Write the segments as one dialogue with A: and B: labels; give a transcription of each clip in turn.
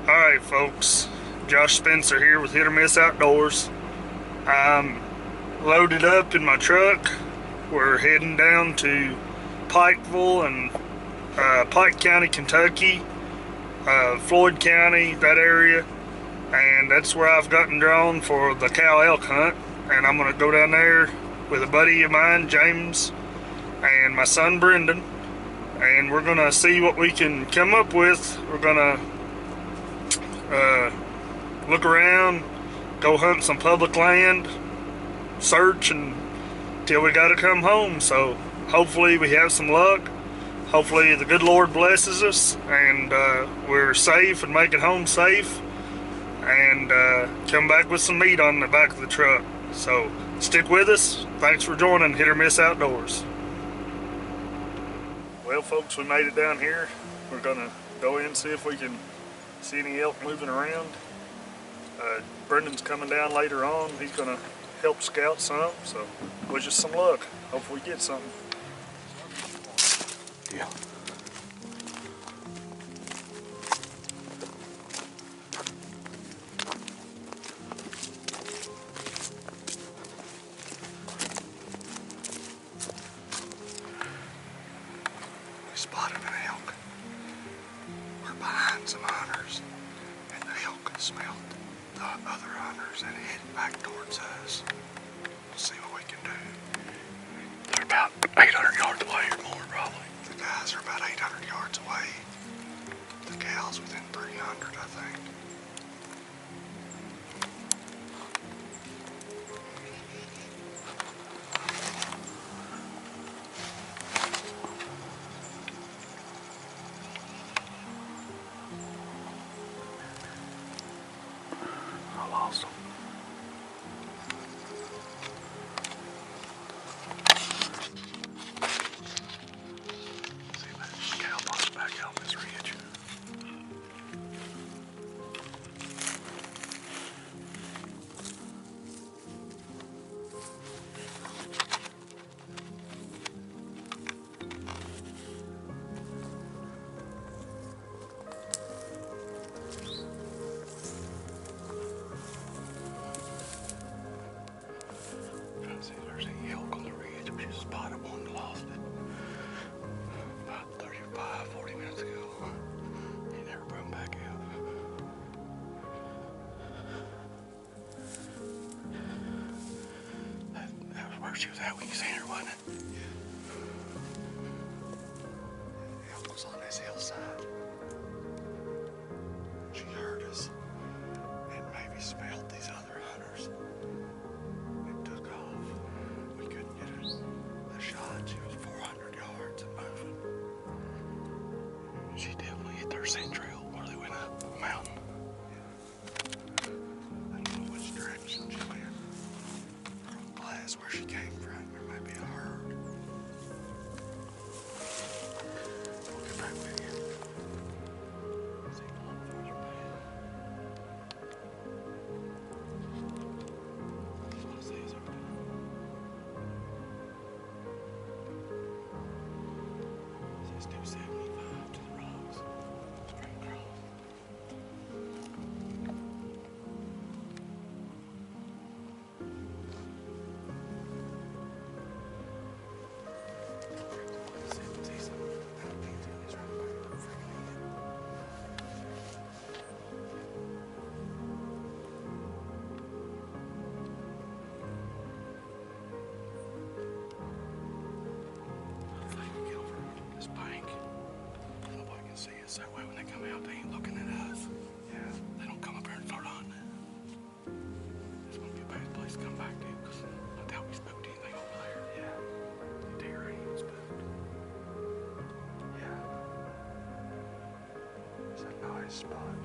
A: Alright folks, Josh Spencer here with Hit or Miss Outdoors. I'm loaded up in my truck. We're heading down to Pikeville and Pike County, Kentucky, Floyd County, that area. And that's where I've gotten drawn for the cow elk hunt. And I'm going to go down there with a buddy of mine, James, and my son, Brendan. And we're going to see what we can come up with. We're going to look around, go hunt some public land, search until we gotta come home. So hopefully we have some luck. Hopefully the good Lord blesses us and we're safe and make it home safe and come back with some meat on the back of the truck. So stick with us. Thanks for joining Hit or Miss Outdoors. Well folks, we made it down here. We're gonna go in and see if we can see any elk moving around. Brendan's coming down later on. He's gonna help scout some, so wish us some luck. Hopefully we get something.
B: Yeah. We spotted an elk. We're behind some hunters, and the elk smelled the other hunters and headed back towards us. We'll see what we can do. They're about 800 yards away or more, probably. The guys are about 800 yards away. The gal's within 300, I think. I lost them. See if that cow pops back out this ridge. Trying to see if there's any elk on the ridge. We just spotted one and lost it about 40 minutes ago. He never brought back out. That was where she was at when you seen her, wasn't it? The elk was on this hillside. She heard us and maybe smelled these other hunters. It took off. We couldn't get a shot. She was 400 yards and moving. She definitely hit their scent trail where they went up the mountain. I don't know which direction she went. From Glass, where she came from, there might be a herd. We'll get back with you. See if all of ours are bad. That's what I say is over there. It says 275 to the rocks. Straight across. See some. I can't tell. He's right back in the freaking head. If they can get over this bank, nobody can see us. That way when they come out, they ain't looking at us. Yeah. They don't come up here and start hunting. It's gonna be a bad place to come back to, because I doubt we spooked anything over there. Yeah. The deer ain't even spooked. Yeah. It's a nice spot.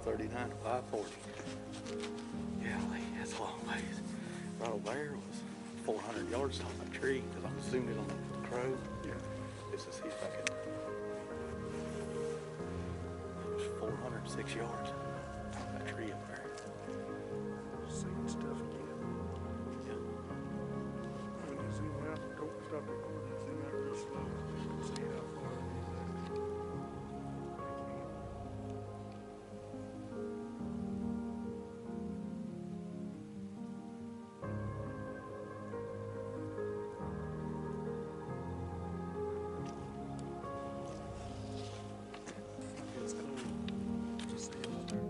C: 539 to 540. Yeah, that's a long ways. Right over there was 400 yards off that tree because I'm zooming on the crow.
A: Yeah.
C: Just to see if I could. It was 406 yards off that tree up there.
A: Seeing stuff again.
C: Yeah.
A: When you zoom out, don't stop recording. Zoom out real slow so you can see how far it is there. It's cool. Just see it there.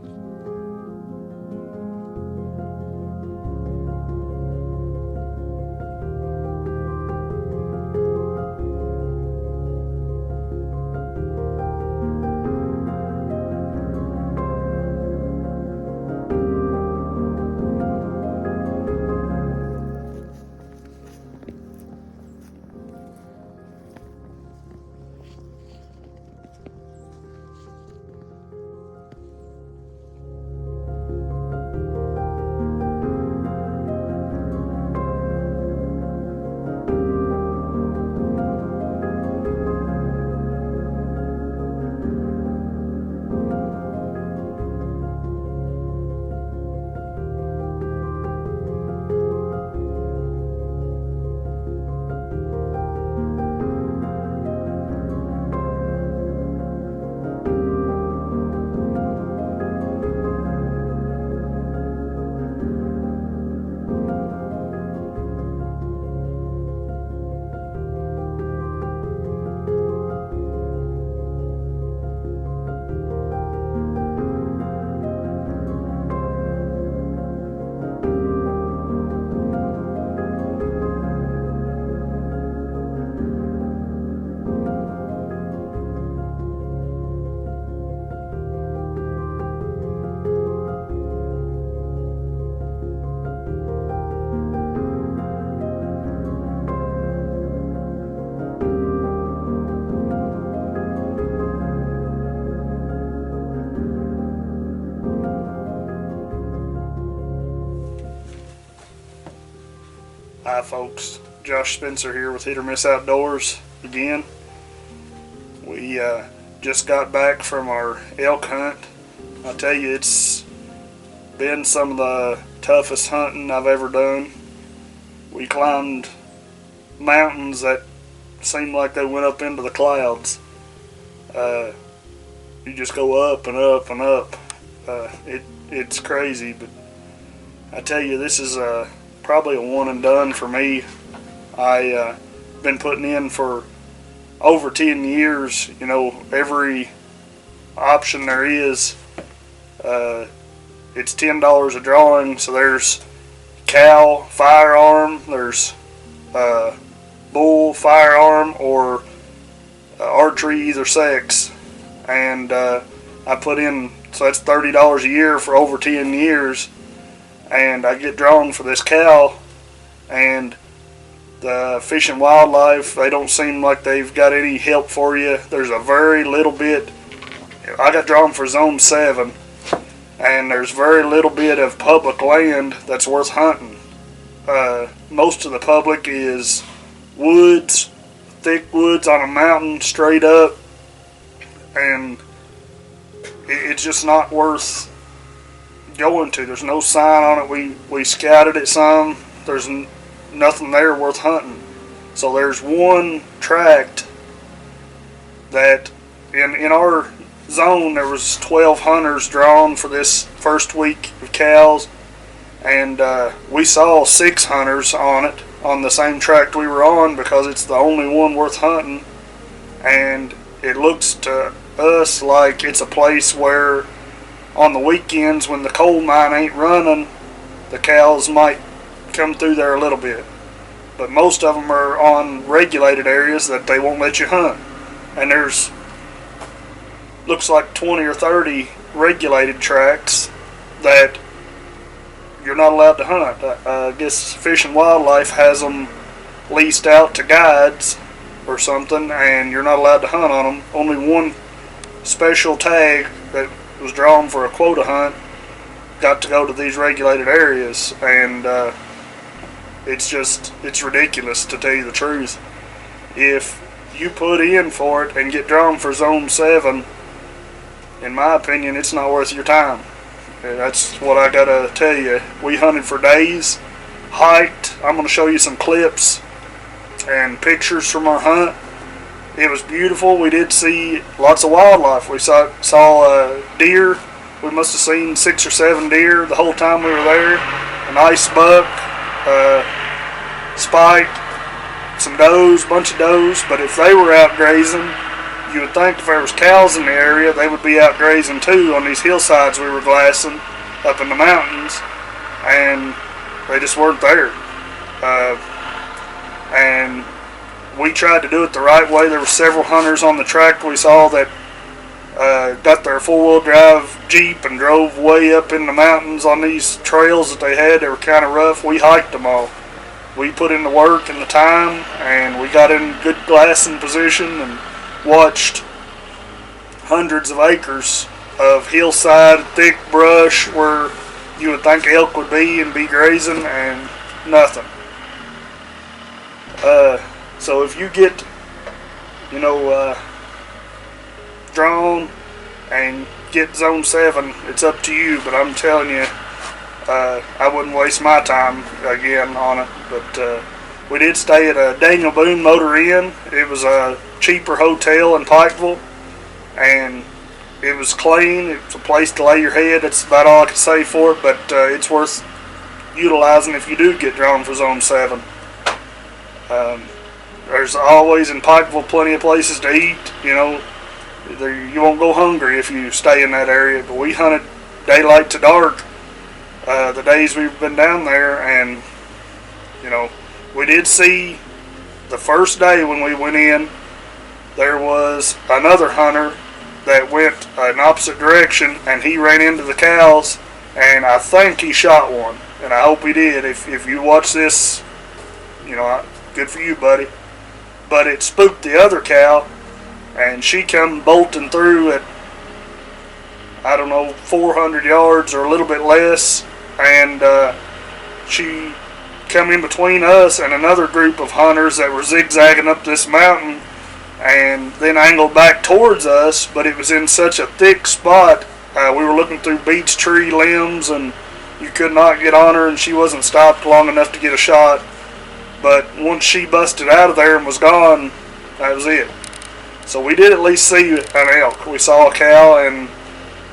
A: Hi folks, Josh Spencer here with Hit or Miss Outdoors again. We just got back from our elk hunt. I tell you, it's been some of the toughest hunting I've ever done. We climbed mountains that seemed like they went up into the clouds. You just go up and up and up. It's crazy, but I tell you, this is probably a one and done for me. I been putting in for over 10 years, you know, every option there is. It's $10 a drawing, so there's cow, firearm, there's bull, firearm, or archery, either sex. And I put in, so that's $30 a year for over 10 years. And I get drawn for this cow, and the Fish and Wildlife, they don't seem like they've got any help for you. There's a very little bit. I got drawn for Zone 7, and there's very little bit of public land that's worth hunting. Most of the public is woods, thick woods on a mountain straight up, and it's just not worth going to. There's no sign on it. We scouted it some. There's nothing there worth hunting. So there's one tract that in our zone there was 12 hunters drawn for this first week of cows, and we saw 6 hunters on it on the same tract we were on because it's the only one worth hunting. And it looks to us like it's a place where on the weekends when the coal mine ain't running, the cows might come through there a little bit. But most of them are on regulated areas that they won't let you hunt. And there's, looks like 20 or 30 regulated tracts that you're not allowed to hunt. I guess Fish and Wildlife has them leased out to guides or something, and you're not allowed to hunt on them. Only one special tag that was drawn for a quota hunt got to go to these regulated areas, and it's ridiculous, to tell you the truth. If you put in for it and get drawn for Zone 7, in my opinion, it's not worth your time. And that's what I gotta tell you. We hunted for days, hiked. I'm gonna show you some clips and pictures from our hunt. It was beautiful. We did see lots of wildlife. We saw deer. We must have seen 6 or 7 deer the whole time we were there. A nice buck, spike, some does, bunch of does. But if they were out grazing, you would think if there was cows in the area, they would be out grazing too on these hillsides we were glassing up in the mountains, and they just weren't there. And we tried to do it the right way. There were several hunters on the track we saw that got their 4-wheel drive Jeep and drove way up in the mountains on these trails that they had. They were kind of rough. We hiked them all. We put in the work and the time, and we got in good glassing position and watched hundreds of acres of hillside, thick brush where you would think elk would be and be grazing, and nothing. So if you get, drawn and get Zone 7, it's up to you, but I'm telling you, I wouldn't waste my time again on it. But we did stay at a Daniel Boone Motor Inn. It was a cheaper hotel in Pikeville, and it was clean. It was a place to lay your head. That's about all I can say for it, but it's worth utilizing if you do get drawn for Zone 7. There's always in Pikeville plenty of places to eat. You won't go hungry if you stay in that area. But we hunted daylight to dark the days we've been down there, and we did see the first day when we went in, there was another hunter that went an opposite direction, and he ran into the cows, and I think he shot one, and I hope he did. If you watch this, good for you, buddy. But it spooked the other cow, and she come bolting through at, 400 yards or a little bit less, and she come in between us and another group of hunters that were zigzagging up this mountain, and then angled back towards us, but it was in such a thick spot. We were looking through beech tree limbs, and you could not get on her, and she wasn't stopped long enough to get a shot. But once she busted out of there and was gone, that was it. So we did at least see an elk. We saw a cow, and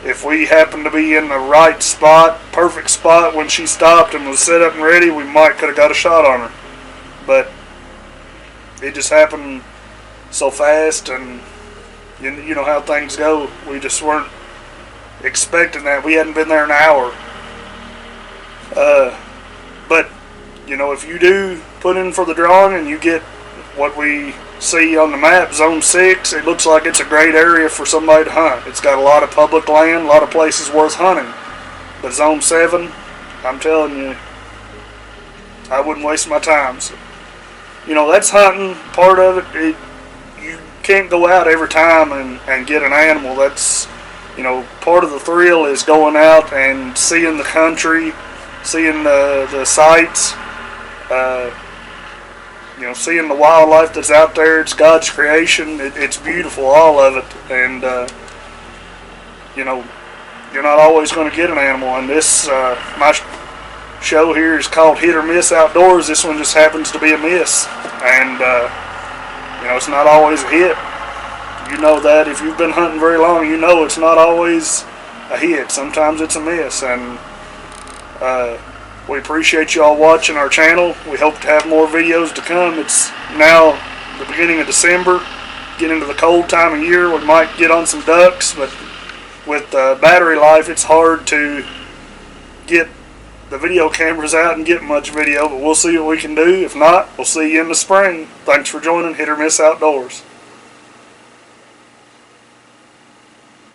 A: if we happened to be in the right spot, perfect spot, when she stopped and was set up and ready, we might could have got a shot on her. But it just happened so fast, and you know how things go. We just weren't expecting that. We hadn't been there an hour. But if you do put in for the drawing and you get what we see on the map, Zone 6, it looks like it's a great area for somebody to hunt. It's got a lot of public land, a lot of places worth hunting. But Zone 7, I'm telling you, I wouldn't waste my time. So, that's hunting, part of it. You can't go out every time and get an animal. That's, part of the thrill is going out and seeing the country, seeing the sights, seeing the wildlife that's out there. It's God's creation. It's beautiful, all of it. And, you're not always going to get an animal. And this, my show here is called Hit or Miss Outdoors. This one just happens to be a miss. And, it's not always a hit. You know that. If you've been hunting very long, it's not always a hit. Sometimes it's a miss. And, we appreciate you all watching our channel. We hope to have more videos to come. It's now the beginning of December, getting into the cold time of year. We might get on some ducks, but with battery life, it's hard to get the video cameras out and get much video, but we'll see what we can do. If not, we'll see you in the spring. Thanks for joining Hit or Miss Outdoors.